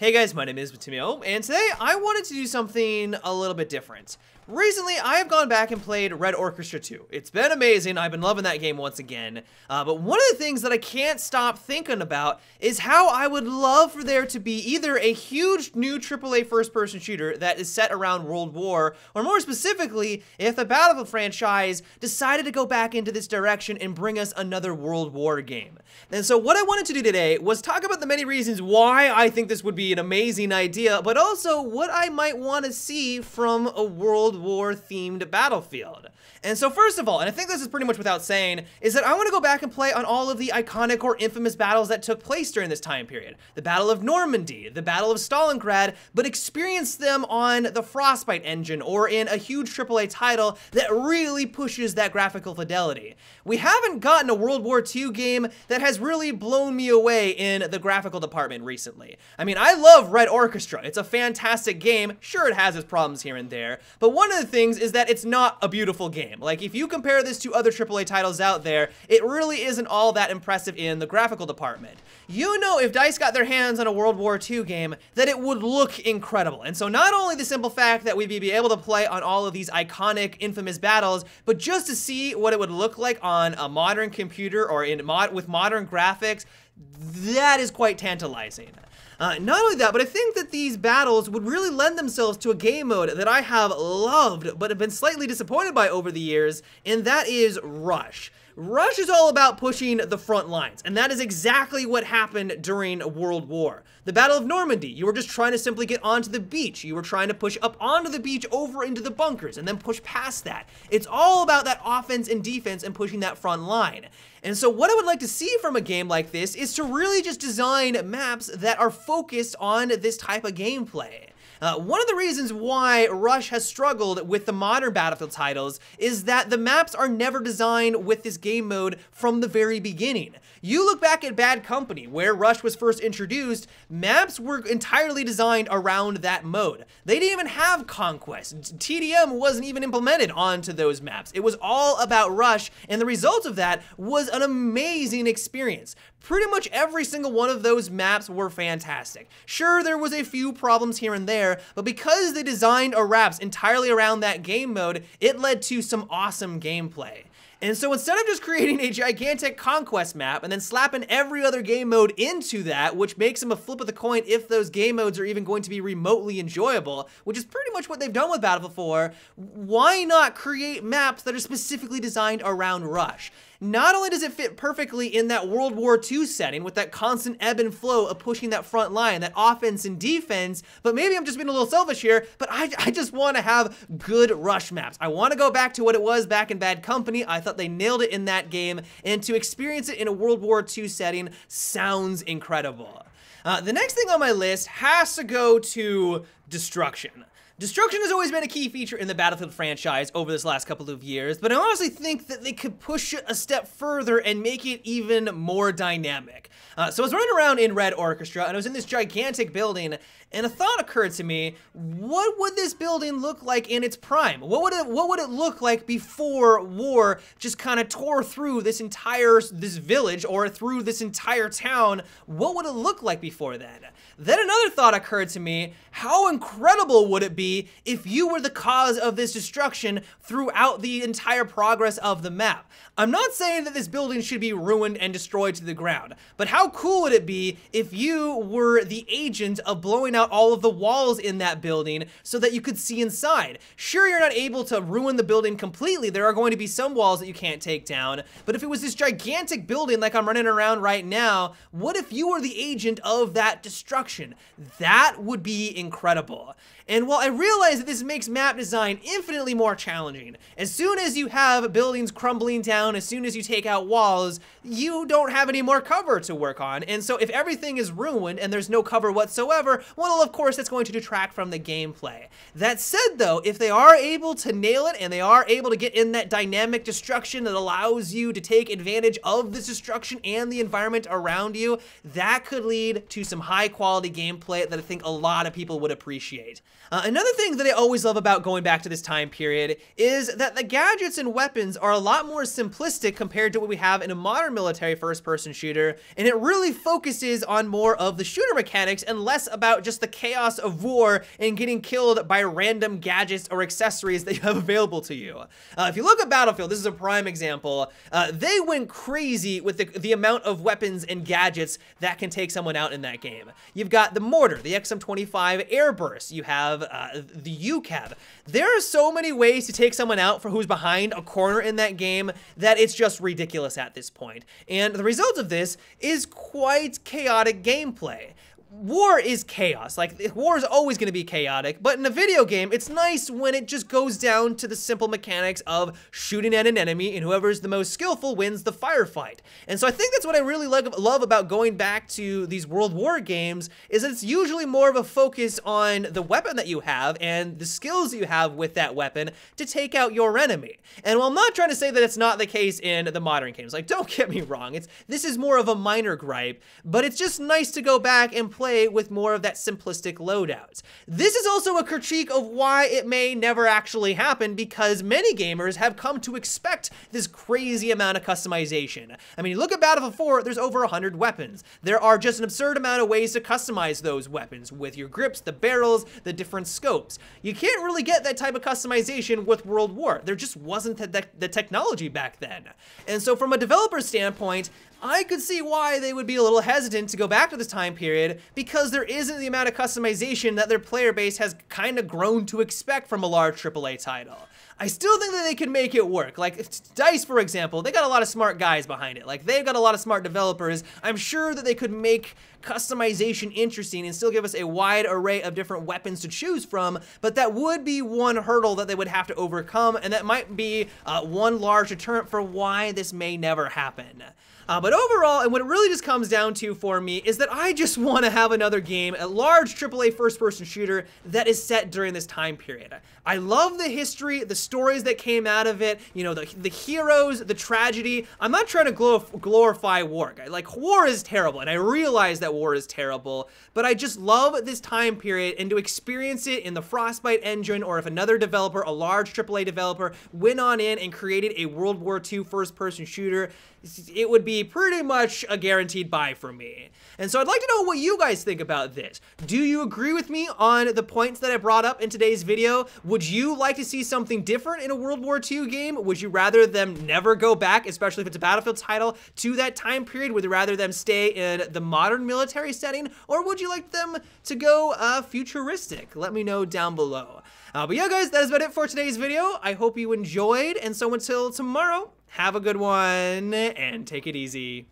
Hey guys, my name is Matimio, and today I wanted to do something a little bit different. Recently, I have gone back and played Red Orchestra 2. It's been amazing, I've been loving that game once again, but one of the things that I can't stop thinking about is how I would love for there to be either a huge new AAA first-person shooter that is set around World War, or more specifically, if the Battlefield franchise decided to go back into this direction and bring us another World War game. And so what I wanted to do today was talk about the many reasons why I think this would be an amazing idea, but also what I might want to see from a World War themed Battlefield. And so first of all, and I think this is pretty much without saying, is that I want to go back and play on all of the iconic or infamous battles that took place during this time period. The Battle of Normandy, the Battle of Stalingrad, but experience them on the Frostbite engine or in a huge AAA title that really pushes that graphical fidelity. We haven't gotten a World War II game that has really blown me away in the graphical department recently. I mean, I love Red Orchestra. It's a fantastic game. Sure, it has its problems here and there, but one of the things is that it's not a beautiful game. Like, if you compare this to other AAA titles out there, it really isn't all that impressive in the graphical department. You know, if DICE got their hands on a World War II game, that it would look incredible. And so not only the simple fact that we'd be able to play on all of these iconic, infamous battles, but just to see what it would look like on a modern computer or with modern graphics, that is quite tantalizing. Not only that, but I think that these battles would really lend themselves to a game mode that I have loved, but have been slightly disappointed by over the years, and that is Rush. Rush is all about pushing the front lines, and that is exactly what happened during World War. The Battle of Normandy, you were just trying to simply get onto the beach. You were trying to push up onto the beach over into the bunkers and then push past that. It's all about that offense and defense and pushing that front line. And so what I would like to see from a game like this is to really just design maps that are focused on this type of gameplay. One of the reasons why Rush has struggled with the modern Battlefield titles is that the maps are never designed with this game mode from the very beginning. You look back at Bad Company, where Rush was first introduced, maps were entirely designed around that mode. They didn't even have Conquest. TDM wasn't even implemented onto those maps. It was all about Rush, and the result of that was an amazing experience. Pretty much every single one of those maps were fantastic. Sure, there was a few problems here and there, but because they designed our maps entirely around that game mode, it led to some awesome gameplay. And so instead of just creating a gigantic Conquest map and then slapping every other game mode into that, which makes them a flip of the coin if those game modes are even going to be remotely enjoyable, which is pretty much what they've done with Battlefield 4, why not create maps that are specifically designed around Rush? Not only does it fit perfectly in that World War II setting with that constant ebb and flow of pushing that front line, that offense and defense, but maybe I'm just being a little selfish here, but I just want to have good Rush maps. I want to go back to what it was back in Bad Company. I thought they nailed it in that game, and to experience it in a World War II setting sounds incredible. The next thing on my list has to go to Destruction. Destruction has always been a key feature in the Battlefield franchise over this last couple of years, but I honestly think that they could push it a step further and make it even more dynamic. So I was running around in Red Orchestra, and I was in this gigantic building, and a thought occurred to me: what would this building look like in its prime? What would it look like before war just kind of tore through this village or through this entire town? What would it look like before then? Then another thought occurred to me: how incredible would it be if you were the cause of this destruction throughout the entire progress of the map? I'm not saying that this building should be ruined and destroyed to the ground, but how cool would it be if you were the agent of blowing out all of the walls in that building so that you could see inside? Sure, you're not able to ruin the building completely. There are going to be some walls that you can't take down, but if it was this gigantic building like I'm running around right now, what if you were the agent of that destruction? That would be incredible. And while I realize that this makes map design infinitely more challenging, as soon as you have buildings crumbling down, as soon as you take out walls, you don't have any more cover to work on. And so if everything is ruined and there's no cover whatsoever, well, of course, that's going to detract from the gameplay. That said, though, if they are able to nail it and they are able to get in that dynamic destruction that allows you to take advantage of this destruction and the environment around you, that could lead to some high quality gameplay that I think a lot of people would appreciate. Another Another thing that I always love about going back to this time period is that the gadgets and weapons are a lot more simplistic compared to what we have in a modern military first-person shooter, and it really focuses on more of the shooter mechanics and less about just the chaos of war and getting killed by random gadgets or accessories that you have available to you. If you look at Battlefield, this is a prime example, they went crazy with the amount of weapons and gadgets that can take someone out in that game. You've got the mortar, the XM25 airburst, you have the UCAV. There are so many ways to take someone out for who's behind a corner in that game that it's just ridiculous at this point. And the result of this is quite chaotic gameplay. War is chaos. Like, war is always going to be chaotic, but in a video game, it's nice when it just goes down to the simple mechanics of shooting at an enemy, and whoever's the most skillful wins the firefight. And so I think that's what I really love about going back to these World War games, is that it's usually more of a focus on the weapon that you have and the skills that you have with that weapon to take out your enemy. And while I'm not trying to say that it's not the case in the modern games, like, don't get me wrong, this is more of a minor gripe, but it's just nice to go back and play with more of that simplistic loadouts. This is also a critique of why it may never actually happen, because many gamers have come to expect this crazy amount of customization. I mean, you look at Battlefield 4, there's over 100 weapons. There are just an absurd amount of ways to customize those weapons with your grips, the barrels, the different scopes. You can't really get that type of customization with World War. There just wasn't the technology back then. And so from a developer standpoint, I could see why they would be a little hesitant to go back to this time period, because there isn't the amount of customization that their player base has kind of grown to expect from a large AAA title. I still think that they can make it work. Like, DICE, for example, they got a lot of smart guys behind it. Like, they've got a lot of smart developers. I'm sure that they could make customization interesting and still give us a wide array of different weapons to choose from, but that would be one hurdle that they would have to overcome, and that might be one large deterrent for why this may never happen. But overall, and what it really just comes down to for me is that I just want to have another game, a large AAA first-person shooter that is set during this time period. I love the history, the stories that came out of it, you know, the heroes, the tragedy. I'm not trying to glorify war. Like, war is terrible, and I realize that war is terrible, but I just love this time period, and to experience it in the Frostbite engine, or if another developer, a large AAA developer, went on in and created a World War II first-person shooter, it would be pretty much a guaranteed buy for me. And so I'd like to know what you guys think about this. Do you agree with me on the points that I brought up in today's video? Would you like to see something different in a World War II game? Would you rather them never go back, especially if it's a Battlefield title, to that time period? Would you rather them stay in the modern military setting? Or would you like them to go futuristic? Let me know down below. But yeah, guys, that is about it for today's video. I hope you enjoyed, and so until tomorrow, have a good one, and take it easy.